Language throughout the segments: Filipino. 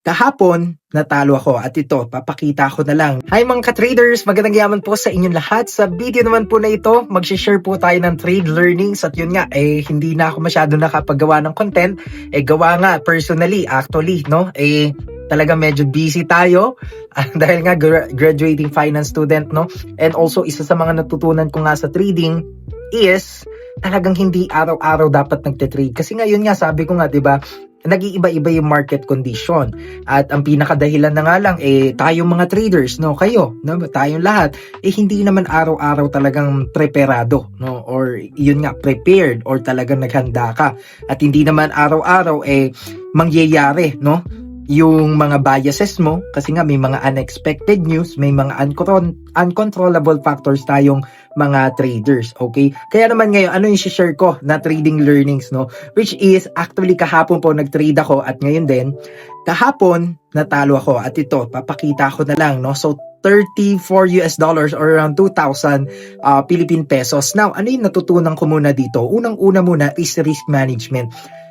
Kahapon, natalo ako at ito, papakita ko na lang. Hi mga ka-traders, magandang yaman po sa inyong lahat. Sa video naman po na ito, mag-share po tayo ng trade learnings at yun nga, hindi na ako masyado nakapagawa ng content. Gawa nga personally, actually, no? Talaga medyo busy tayo dahil nga graduating finance student, no? And also, isa sa mga natutunan ko nga sa trading is talagang hindi araw-araw dapat nagte-trade. Kasi ngayon nga, sabi ko nga, 'di ba, nag-iiba-iba yung market condition. At ang pinakadahilan na nga lang, tayong mga traders, no, kayo, no, tayong lahat, hindi naman araw-araw talagang preparado, no, or yun nga, prepared, or talagang naghanda ka. At hindi naman araw-araw, mangyayari, no, yung mga biases mo, kasi nga may mga unexpected news, may mga uncontrollable factors tayong mga traders, okay? Kaya naman ngayon, ano yung share ko na trading learnings, no? Which is, actually kahapon po nag-trade ako at ngayon din, kahapon natalo ako at ito, papakita ko na lang, no? So, $34 or around 2,000 Philippine pesos. Now, ano yung natutunan ko muna dito? Unang-una muna is risk management.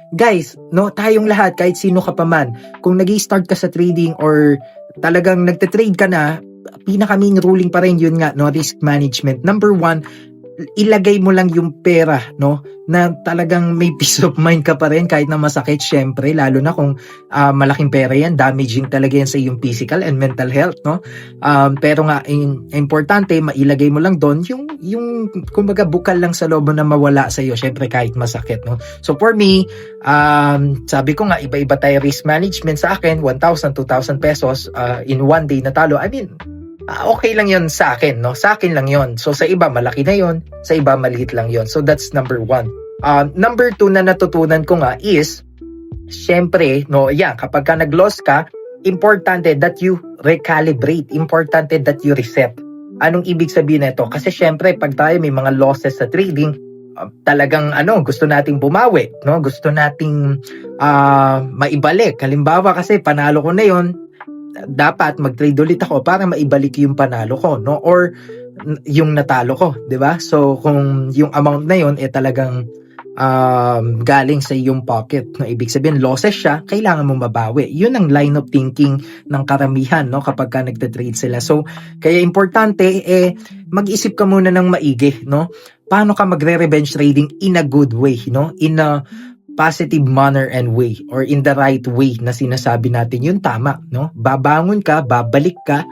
Guys, no, tayong lahat, kahit sino ka pa man, kung nag-i-start ka sa trading or talagang nagte-trade ka na, pinaka-main ruling pa rin yun nga, no, risk management. Number one, ilagay mo lang yung pera, no, na talagang may peace of mind ka pa rin kahit na masakit, syempre, lalo na kung malaking pera yan, damaging talaga yan sa iyong physical and mental health, no. Pero nga, importante, mailagay mo lang doon yung kumbaga bukal lang sa loob mo na mawala sa iyo, syempre kahit masakit, no. So for me, sabi ko nga, iba-iba tayo risk management. Sa akin, 1,000, 2,000 pesos in one day natalo. I mean, okay lang yon sa akin, no? Sa akin lang yon. So, sa iba, malaki na yon. Sa iba, maliit lang yon. So, that's number one. Number two na natutunan ko nga is, syempre, no, kapag ka nag-loss ka, importante that you recalibrate. Importante that you reset. Anong ibig sabihin nito? Kasi syempre, pag tayo may mga losses sa trading, talagang gusto nating bumawi, no? Gusto nating maibalik. Halimbawa kasi, panalo ko na yon, dapat mag-trade ulit ako para maibalik yung panalo ko, no, or yung natalo ko, 'di ba? So kung yung amount na yon talagang galing sa iyong pocket, no, ibig sabihin losses siya, kailangan mo mabawi. Yun ang line of thinking ng karamihan, no, kapag ka nagte-trade sila. So kaya importante mag-isip ka muna ng maigi, no? Paano ka magre-revenge trading in a good way, no? In a positive manner and way, or in the right way na sinasabi natin, yun tama, no? Babangon ka, babalik ka,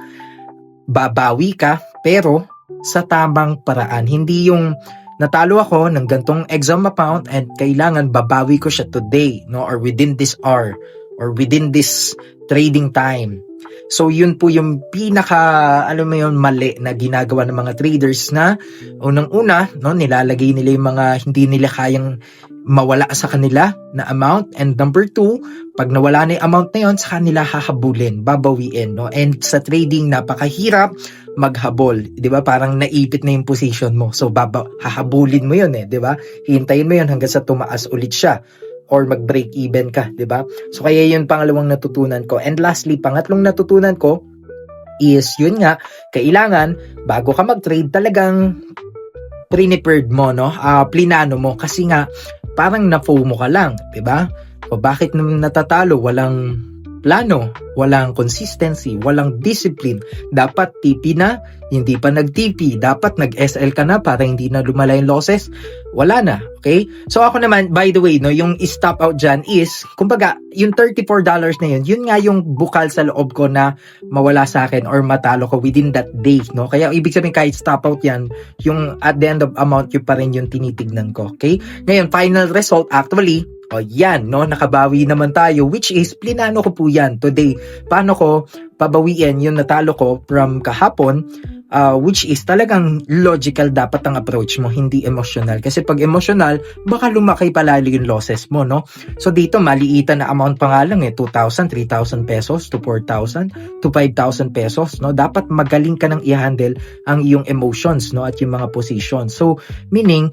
babawi ka, pero sa tamang paraan. Hindi yung natalo ako ng gantong exam amount and kailangan babawi ko siya today, no? Or within this hour, or within this trading time. So yun po yung mali na ginagawa ng mga traders na unang-una, no, nilalagay nila yung mga hindi nila kayang mawala sa kanila na amount, and number two, pag nawala na yung amount na yun, sa kanila hahabulin, babawiin, no? And sa trading, napakahirap maghabol, di ba? Parang naipit na yung position mo, so hahabulin mo yun, di ba? Hintayin mo yun hanggang sa tumaas ulit siya or mag-break even ka, di ba? So kaya yun pangalawang natutunan ko. And lastly, pangatlong natutunan ko is yun nga, kailangan bago ka mag-trade talagang prepared mo, no? Plinano mo, kasi nga parang na-FOMO ka lang, 'di ba? O bakit natatalo? Walang plano, walang consistency, walang discipline. Dapat TP na, hindi pa nag-TP. Dapat nag-SL ka na para hindi na lumala yung losses. Wala na, okay? So ako naman, by the way, no, yung stop out dyan is, kumbaga, yung $34 na yun nga yung bukal sa loob ko na mawala sa akin or matalo ko within that day, no? Kaya ibig sabihin kahit stop out yan, yung at the end of amount yun pa rin yung tinitignan ko, okay? Ngayon, final result, actually, yan, no, nakabawi naman tayo, which is, plinano ko po yan today. Paano ko pabawiin yung natalo ko from kahapon, which is talagang logical dapat ang approach mo, hindi emotional. Kasi pag emotional, baka lumaki palalo yung losses mo, no? So dito, maliitan na amount pa nga lang 2,000, 3,000 pesos to 4,000 to 5,000 pesos, no? Dapat magaling ka nang i-handle ang iyong emotions, no, at yung mga positions. So, meaning,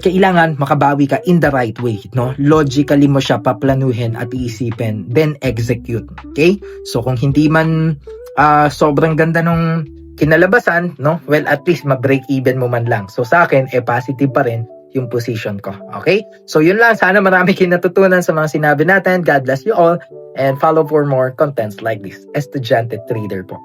kailangan makabawi ka in the right way, no? Logically mo siya paplanuhin at iisipin, then execute, okay? So kung hindi man sobrang ganda nung kinalabasan, no? Well, at least mag-break even mo man lang. So sa akin, positive pa rin yung position ko. Okay? So yun lang. Sana marami kayo natutunan sa mga sinabi natin. God bless you all and follow for more contents like this. Estudyante Trader po.